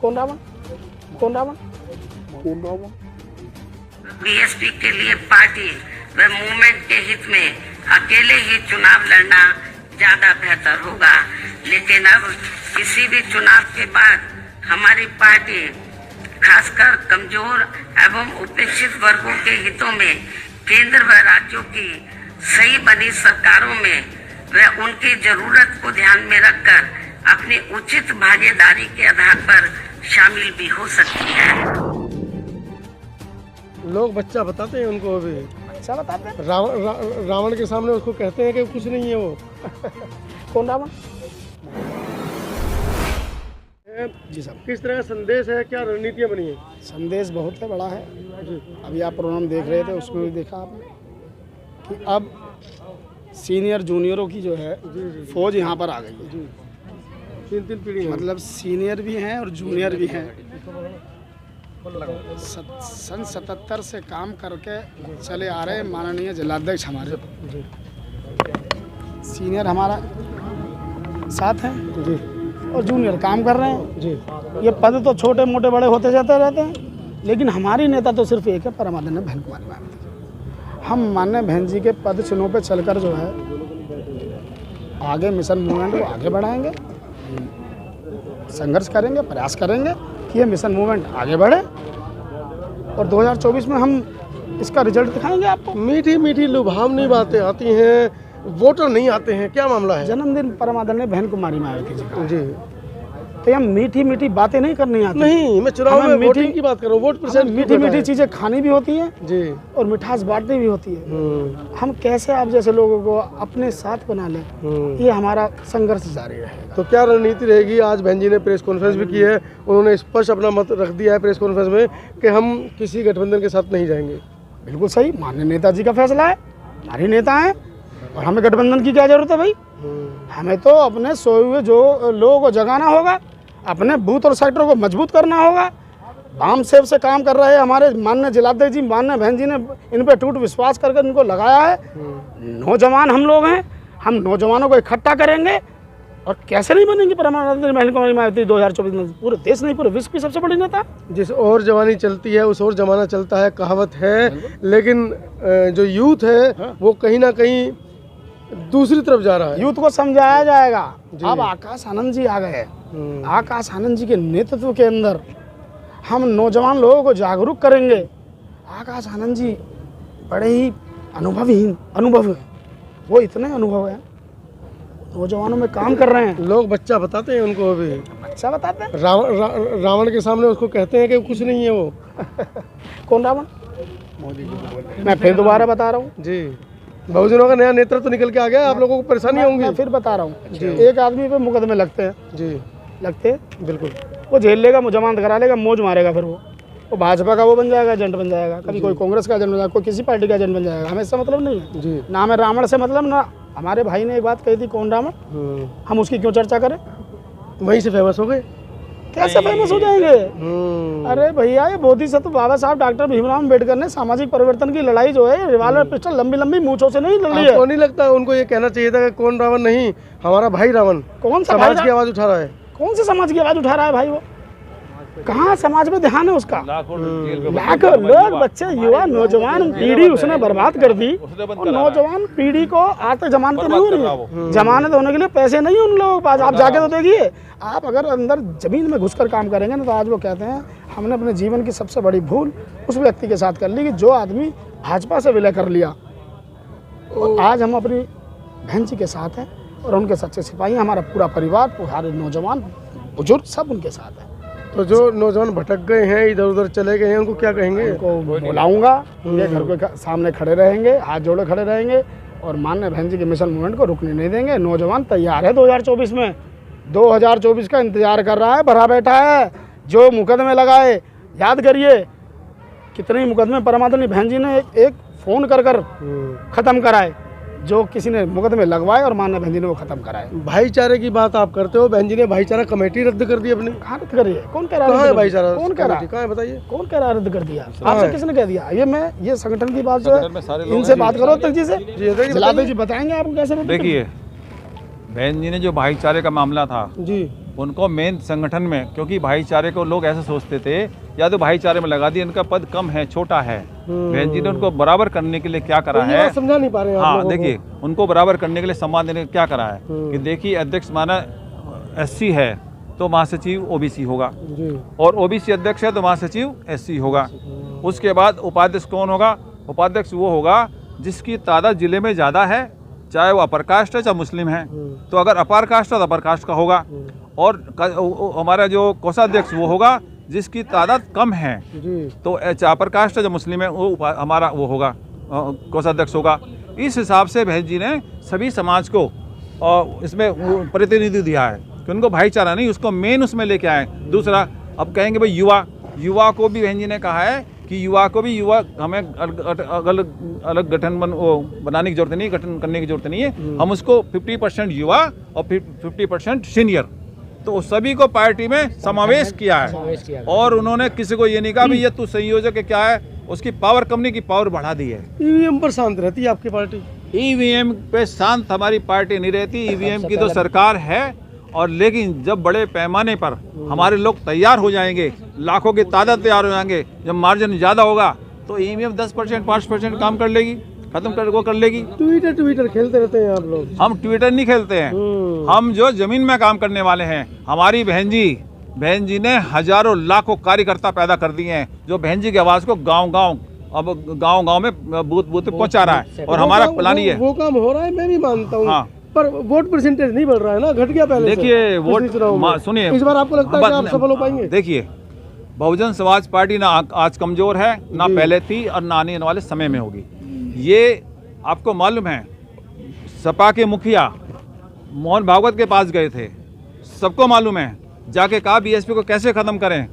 कौन रावण? कौन रावण? कौन रावण? बीएसपी के लिए पार्टी व मूवमेंट के हित में अकेले ही चुनाव लड़ना ज्यादा बेहतर होगा, लेकिन अब किसी भी चुनाव के बाद हमारी पार्टी खासकर कमजोर एवं उपेक्षित वर्गों के हितों में केंद्र व राज्यों की सही बनी सरकारों में व उनकी जरूरत को ध्यान में रखकर अपनी उचित भागीदारी के आधार पर शामिल भी हो सकती है। लोग बच्चा बताते हैं उनको अभी। अच्छा बताते हैं। रावण के सामने उसको कहते हैं कि कुछ नहीं है वो। कौन रावण? जी साहब, किस तरह का संदेश है, क्या रणनीतियाँ बनी है? संदेश बहुत है, बड़ा है। अभी आप प्रोग्राम देख रहे थे, उसमें भी देखा आपने कि अब सीनियर जूनियरों की जो है फौज यहाँ पर आ गई है। तीन पीढ़ी मतलब सीनियर भी हैं और जूनियर भी हैं। सन 77 से काम करके चले आ रहे माननीय जिलाध्यक्ष हमारे सीनियर हमारा साथ हैं जी, और जूनियर काम कर रहे हैं जी। ये पद तो छोटे मोटे बड़े होते जाते रहते हैं, लेकिन हमारी नेता तो सिर्फ एक है, परमानंद बहन कुमारी मायावती। हम माननीय बहन जी के पद चिन्हों पे चलकर जो है आगे मिशन मूवमेंट को आगे बढ़ाएंगे, संघर्ष करेंगे, प्रयास करेंगे कि ये मिशन मूवमेंट आगे बढ़े और 2024 में हम इसका रिजल्ट दिखाएंगे आपको। मीठी मीठी लुभावनी बातें आती हैं, वोटर नहीं आते हैं, क्या मामला है? जन्मदिन परमादरणीय बहन कुमारी मायावती जी का जी, तो हम मीठी मीठी बातें नहीं करनी आती। नहीं, मैं चुनाव में वोटिंग की बात कर रहा हूँ। वोट परसेंट मीठी मीठी चीज़ें खानी भी होती है जी, और मिठास बांटनी भी होती है। हम कैसे आप जैसे लोगों को अपने साथ बना लें, ये हमारा संघर्ष जारी रहेगा। तो क्या रणनीति रहेगी? आज बहन जी ने प्रेस कॉन्फ्रेंस भी की है, उन्होंने स्पष्ट अपना मत रख दिया है प्रेस कॉन्फ्रेंस में कि हम किसी गठबंधन के साथ नहीं जाएंगे। बिल्कुल सही, माननीय नेताजी का फैसला है, हमारी नेता हैं और हमें गठबंधन की क्या जरूरत है भाई? हमें तो अपने सोए हुए जो लोगों को जगाना होगा, अपने बूथ और सेक्टरों को मजबूत करना होगा। वाम सेव से काम कर रहे हैं हमारे माननीय जिलाध्यक्ष जी, माननीय बहन जी ने इन पे टूट विश्वास करके इनको लगाया है। नौजवान हम लोग हैं, हम नौजवानों को इकट्ठा करेंगे और कैसे नहीं बनेंगे परमानंद बहन कुमारी मायावती 2024 में पूरे देश नहीं पूरे विश्व की सबसे बड़ी नेता। जिस और जवानी चलती है उस और जमाना चलता है, कहावत है, लेकिन जो यूथ है वो कहीं ना कहीं दूसरी तरफ जा रहा है। यूथ को समझाया जाएगा। अब आकाश आनंद जी आ गए। आकाश आनंद जी के नेतृत्व के अंदर हम नौजवान लोगों को जागरूक करेंगे। आकाश आनंद जी बड़े ही अनुभव हैं, वो इतने अनुभव हैं, नौजवानों में काम कर रहे हैं। लोग बच्चा बताते हैं उनको अभी। अच्छा बताते हैं। रावण के सामने उसको कहते हैं कि कुछ नहीं है वो। कौन रावण? मोदी जी। मैं फिर दोबारा बता रहा हूँ जी, बहुजनों का नया नेतृत्व तो निकल के आ गया, आप लोगों को परेशानी होंगी। मैं फिर बता रहा हूँ, एक आदमी पे मुकदमे लगते हैं जी, लगते हैं, बिल्कुल। वो झेल लेगा, जमानत करा लेगा, मौज मारेगा, फिर वो भाजपा का वो बन जाएगा, एजेंट बन जाएगा, कभी कोई कांग्रेस का एजेंट बन जाएगा, कोई किसी पार्टी का एजेंट बन जाएगा। हमें इससे मतलब नहीं है जी। ना हमें रावण से मतलब, ना हमारे भाई ने एक बात कही थी, कौन रावण, हम उसकी क्यों चर्चा करें? वहीं से फेमस हो गए। कैसे फेमस हो जाएंगे? अरे भैया, ये बोधिसत्व बाबा साहब डॉक्टर भीमराव अम्बेडकर ने सामाजिक परिवर्तन की लड़ाई जो है रिवाल्वर पिस्टल लंबी लंबी मूंछों से नहीं लड़ी है। आपको नहीं लगता उनको ये कहना चाहिए था कि कौन रावण नहीं, हमारा भाई रावण? कौन सा समाज की आवाज उठा रहा है? कौन से समाज की आवाज उठा रहा है भाई? वो कहाँ समाज में ध्यान है उसका? लाखों लोग, बच्चे, युवा, नौजवान पीढ़ी उसने बर्बाद कर दी। और नौजवान पीढ़ी को आज तक जमानत नहीं हो रही है। जमानत होने के लिए पैसे नहीं है उन लोगों के पास। आप जाके तो देखिए, आप अगर अंदर जमीन में घुसकर काम करेंगे ना, तो आज वो कहते हैं हमने अपने जीवन की सबसे बड़ी भूल उस व्यक्ति के साथ कर ली कि जो आदमी भाजपा से विलय कर लिया। और आज हम अपनी बहन जी के साथ हैं और उनके सच्चे सिपाही, हमारा पूरा परिवार, पूरे नौजवान बुजुर्ग सब उनके साथ हैं। तो जो नौजवान भटक गए हैं, इधर उधर चले गए हैं, उनको क्या कहेंगे? उनको बुलाऊंगा, उनके घर के सामने खड़े रहेंगे, हाथ जोड़े खड़े रहेंगे और माननीय बहन जी के मिशन मूवमेंट को रुकने नहीं देंगे। नौजवान तैयार है 2024 में, 2024 का इंतजार कर रहा है, भरा बैठा है। जो मुकदमे लगाए, याद करिए कितने मुकदमे परमादरणीय बहन जी ने एक फ़ोन कर ख़त्म कराए। जो किसी ने मुकदमे लगवाए और माननीय बहन जी ने वो खत्म कराए। भाईचारे की बात आप करते हो, बहन जी ने भाईचारा कमेटी रद्द कर दी अपनी। कहाँ रद्द करी है? कौन कह रहा है भाईचारा? कौन कह रहा है? कहाँ है बताइए? कौन कह रहा है रद्द कर दिया? आपसे किसने कह दिया? ये संगठन की बात जो है, इनसे बात करो तक जी से, जिलाध्यक्ष जी बताएंगे आपको कैसे। देखिए, बहन जी ने जो भाईचारे का मामला था जी, उनको मेन संगठन में, क्योंकि भाईचारे को लोग ऐसे सोचते थे या तो भाईचारे में लगा दिया, इनका पद कम है, छोटा है। बहन जी ने उनको बराबर करने के लिए क्या करा तो है, समझा नहीं पा रहे हैं आप हाँ लोगों को। देखिए, उनको बराबर करने के लिए सम्मान देने के लिए क्या करा है कि देखिए अध्यक्ष माना SC है तो महासचिव OBC होगा, जी और OBC अध्यक्ष है तो महासचिव SC होगा। उसके बाद उपाध्यक्ष कौन होगा? उपाध्यक्ष वो होगा जिसकी तादाद जिले में ज़्यादा है, चाहे वो अपर कास्ट है चाहे मुस्लिम है। तो अगर अपर कास्ट है तो अपर कास्ट का होगा, और हमारा जो कोषाध्यक्ष वो होगा जिसकी तादाद कम है, जी तो चाहे अपर कास्ट है जो मुस्लिम है वो हमारा वो होगा कोषाध्यक्ष होगा। इस हिसाब से बहन जी ने सभी समाज को इसमें प्रतिनिधि दिया है कि उनको भाईचारा नहीं, उसको मेन उसमें लेके आए। दूसरा, अब कहेंगे भाई युवा को भी बहन जी ने कहा है कि युवा को भी हमें अलग गठन बनाने की जरूरत नहीं, गठन करने की जरूरत नहीं है। हम उसको 50% युवा और 50% सीनियर, तो सभी को पार्टी में समावेश किया है। और उन्होंने किसी को ये नहीं कहा भाई ये तू संयोजक है क्या है, उसकी पावर कंपनी की पावर बढ़ा दी है। ईवीएम पर शांत रहती है आपकी पार्टी? ईवीएम पे शांत हमारी पार्टी नहीं रहती। ईवीएम की तो सरकार है, और लेकिन जब बड़े पैमाने पर हमारे लोग तैयार हो जाएंगे, लाखों की तादाद तैयार हो जाएंगे, जब मार्जिन ज़्यादा होगा तो ईवीएम 10% 5% काम कर लेगी, वो कर लेगी। ट्विटर खेलते रहते हैं आप लोग? हम ट्विटर नहीं खेलते हैं, हम जो जमीन में काम करने वाले हैं। हमारी बहन जी ने हजारों लाखों कार्यकर्ता पैदा कर दिए हैं, जो बहन जी की आवाज़ को गाँव में बूथ पे पहुँचा रहा है। और हमारा प्लान ये वो काम हो रहा है, मैं भी मानता हूँ। हाँ, पर वोट परसेंटेज नहीं बढ़ रहा है ना, घट गया पहले से। देखिए वोट सुनिए, इस बार आपको लगता है कि आप सफल हो पाएंगे? देखिए, बहुजन समाज पार्टी ना आज कमजोर है, ना पहले थी और ना आने वाले समय में होगी। ये आपको मालूम है, सपा के मुखिया मोहन भागवत के पास गए थे, सबको मालूम है, जाके कहा बीएसपी को कैसे ख़त्म करें,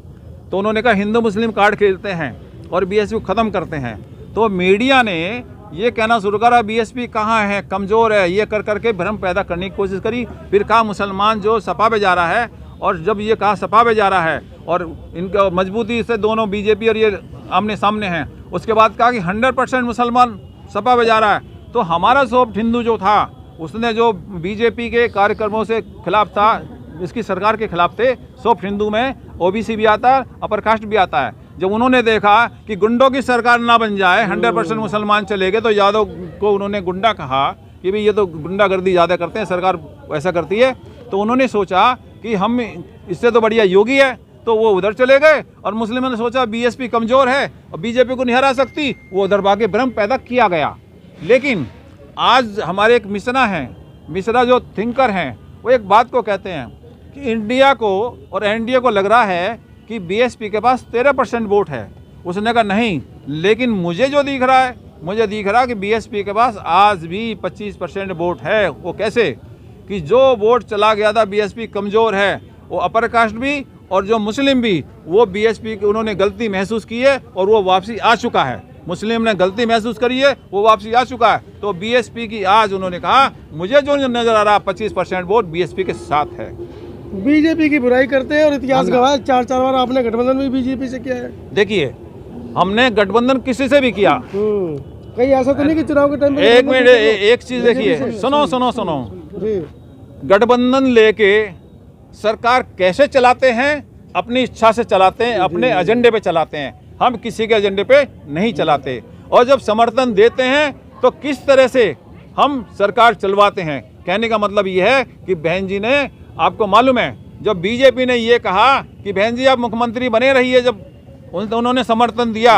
तो उन्होंने कहा हिंदू मुस्लिम कार्ड खेलते हैं और बीएसपी को ख़त्म करते हैं। तो मीडिया ने ये कहना शुरू करा बीएसपी कहाँ है, कमज़ोर है, ये कर करके भ्रम पैदा करने की कोशिश करी। फिर कहा मुसलमान जो सपा पे जा रहा है, और जब ये कहा सपा पे जा रहा है और इनका मजबूती से दोनों बीजेपी और ये आमने सामने हैं, उसके बाद कहा कि 100% मुसलमान सपा पे जा रहा है। तो हमारा सॉफ्ट हिंदू जो था, उसने जो बीजेपी के कार्यक्रमों से खिलाफ था, इसकी सरकार के खिलाफ थे, सॉफ्ट हिंदू में OBC भी आता है, अपर कास्ट भी आता है। जब उन्होंने देखा कि गुंडों की सरकार ना बन जाए, 100% मुसलमान चले गए, तो यादव को उन्होंने गुंडा कहा कि भाई ये तो गुंडागर्दी ज़्यादा करते हैं, सरकार ऐसा करती है। तो उन्होंने सोचा कि हम इससे तो बढ़िया योगी है, तो वो उधर चले गए। और मुस्लिमों ने सोचा बीएसपी कमज़ोर है और बीजेपी को नहीं हरा सकती, वो उधर भागे, भ्रम पैदा किया गया। लेकिन आज हमारे एक मिश्रा जो थिंकर हैं, वो एक बात को कहते हैं कि इंडिया को और एनडीए को लग रहा है कि बीएसपी के पास 13% वोट है। उसने कहा नहीं, लेकिन मुझे जो दिख रहा है कि बीएसपी के पास आज भी 25% वोट है। वो कैसे कि जो वोट चला गया था, बीएसपी कमज़ोर है, वो अपर कास्ट भी और जो मुस्लिम भी, वो बीएसपी की उन्होंने गलती महसूस की है और वो वापसी आ चुका है। मुस्लिम ने गलती महसूस करी है, वो वापसी आ चुका है। तो बीएसपी की आज उन्होंने कहा मुझे जो नज़र आ रहा 25% वोट बीएसपी के साथ है। बीजेपी की बुराई करते हैं और इतिहास गवाह है, 4 बार आपने गठबंधन भी बीजेपी से किया है। देखिए, हमने गठबंधन किसी से भी किया। कहीं ऐसा तो नहीं कि चुनाव के टाइम पे? एक मिनट, एक चीज देखिए, सुनो। गठबंधन लेके सरकार कैसे चलाते हैं? अपनी इच्छा से चलाते हैं, अपने एजेंडे पे चलाते हैं। हम किसी के एजेंडे पे नहीं चलाते। और जब समर्थन देते हैं तो किस तरह से हम सरकार चलवाते हैं। कहने का मतलब ये है कि बहन जी ने, आपको मालूम है, जब बीजेपी ने ये कहा कि बहन जी आप मुख्यमंत्री बने रहिए, जब उन्होंने समर्थन दिया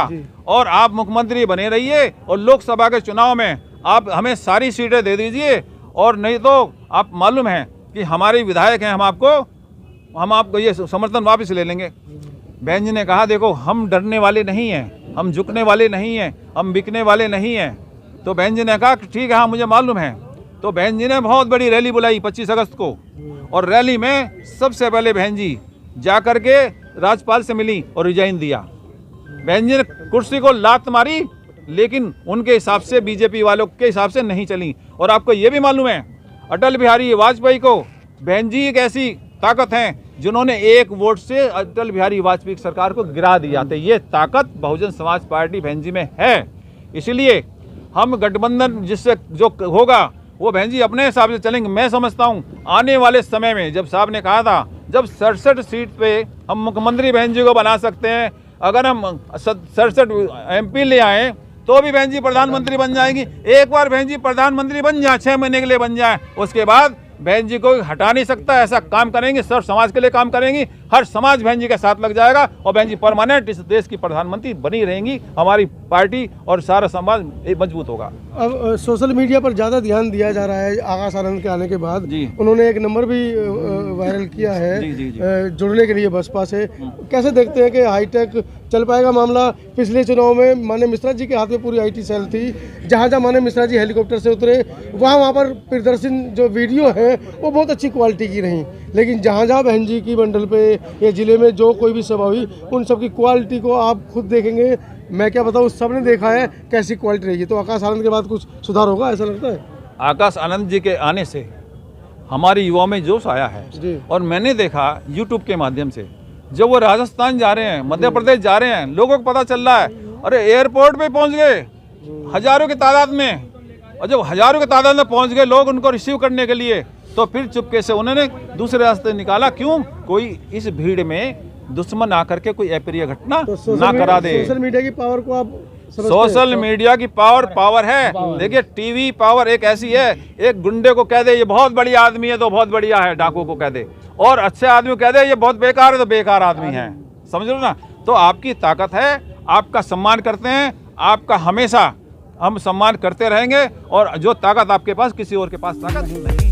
और आप मुख्यमंत्री बने रहिए और लोकसभा के चुनाव में आप हमें सारी सीटें दे दीजिए, और नहीं तो आप मालूम है कि हमारे विधायक हैं, हम आपको ये समर्थन वापस ले लेंगे। बहन जी ने कहा देखो, हम डरने वाले नहीं हैं, हम झुकने वाले नहीं हैं, हम बिकने वाले नहीं हैं। तो बहन जी ने कहा ठीक है, हाँ मुझे मालूम है। तो बहन जी ने बहुत बड़ी रैली बुलाई 25 अगस्त को, और रैली में सबसे पहले बहन जी जा कर के राज्यपाल से मिली और रिजाइन दिया। बहन जी ने कुर्सी को लात मारी, लेकिन उनके हिसाब से, बीजेपी वालों के हिसाब से नहीं चली। और आपको ये भी मालूम है, अटल बिहारी वाजपेयी को बहन जी एक ऐसी ताकत है जिन्होंने 1 वोट से अटल बिहारी वाजपेयी सरकार को गिरा दिया था। ये ताकत बहुजन समाज पार्टी बहन जी में है। इसलिए हम गठबंधन जिससे जो होगा वो बहन जी अपने हिसाब से चलेंगे। मैं समझता हूँ आने वाले समय में, जब साहब ने कहा था जब 67 सीट पे हम मुख्यमंत्री बहन जी को बना सकते हैं, अगर हम 67 MP ले आए तो भी बहन जी प्रधानमंत्री बन जाएंगी। एक बार बहन जी प्रधानमंत्री बन जाए, 6 महीने के लिए बन जाए, उसके बाद बहन जी को हटा नहीं सकता। ऐसा काम करेंगे, सर्व समाज के लिए काम करेंगी, हर समाज बहन जी के साथ लग जाएगा और बहन जी परमानेंट इस देश की प्रधानमंत्री बनी रहेंगी। हमारी पार्टी और सारा समाज मजबूत होगा। अब सोशल मीडिया पर ज़्यादा ध्यान दिया जा रहा है आकाश आनंद के आने के बाद। जी। उन्होंने एक नंबर भी वायरल किया है जी। जुड़ने के लिए बसपा से। कैसे देखते हैं कि हाईटेक चल पाएगा मामला? पिछले चुनाव में माननीय मिश्रा जी के हाथ में पूरी IT सेल थी, जहाँ जहाँ माननीय मिश्रा जी हेलीकॉप्टर से उतरे वहाँ पर प्रदर्शन जो वीडियो है वो बहुत अच्छी क्वालिटी की रही, लेकिन जहाँ जहाँ बहन जी की मंडल पे या ज़िले में जो कोई भी सभा हुई उन सब की क्वालिटी को आप खुद देखेंगे, मैं क्या बताऊँ, सबने देखा है कैसी क्वालिटी रही है। तो आकाश आनंद के बाद कुछ सुधार होगा ऐसा लगता है? आकाश आनंद जी के आने से हमारे युवाओं में जोश आया है जी। और मैंने देखा YouTube के माध्यम से जब वो राजस्थान जा रहे हैं, मध्य प्रदेश जा रहे हैं, लोगों को पता चल रहा है, अरे एयरपोर्ट पे पहुंच गए हजारों की तादाद में, और जब हजारों की तादाद में पहुंच गए लोग उनको रिसीव करने के लिए, तो फिर चुपके से उन्होंने दूसरे रास्ते निकाला। क्यों? कोई इस भीड़ में दुश्मन आकर के कोई अप्रिय घटना ना करा दे। सोशल मीडिया की पावर को आप सोशल मीडिया की पावर है। देखिए टीवी पावर एक ऐसी है, एक गुंडे को कह दे ये बहुत बढ़िया आदमी है तो बहुत बढ़िया है, डाकू को कह दे, और अच्छे आदमी को कह दे ये बहुत बेकार है तो बेकार आदमी है। समझ लो ना? तो आपकी ताकत है, आपका सम्मान करते हैं, आपका हमेशा हम सम्मान करते रहेंगे, और जो ताकत आपके पास किसी और के पास ताकत नहीं।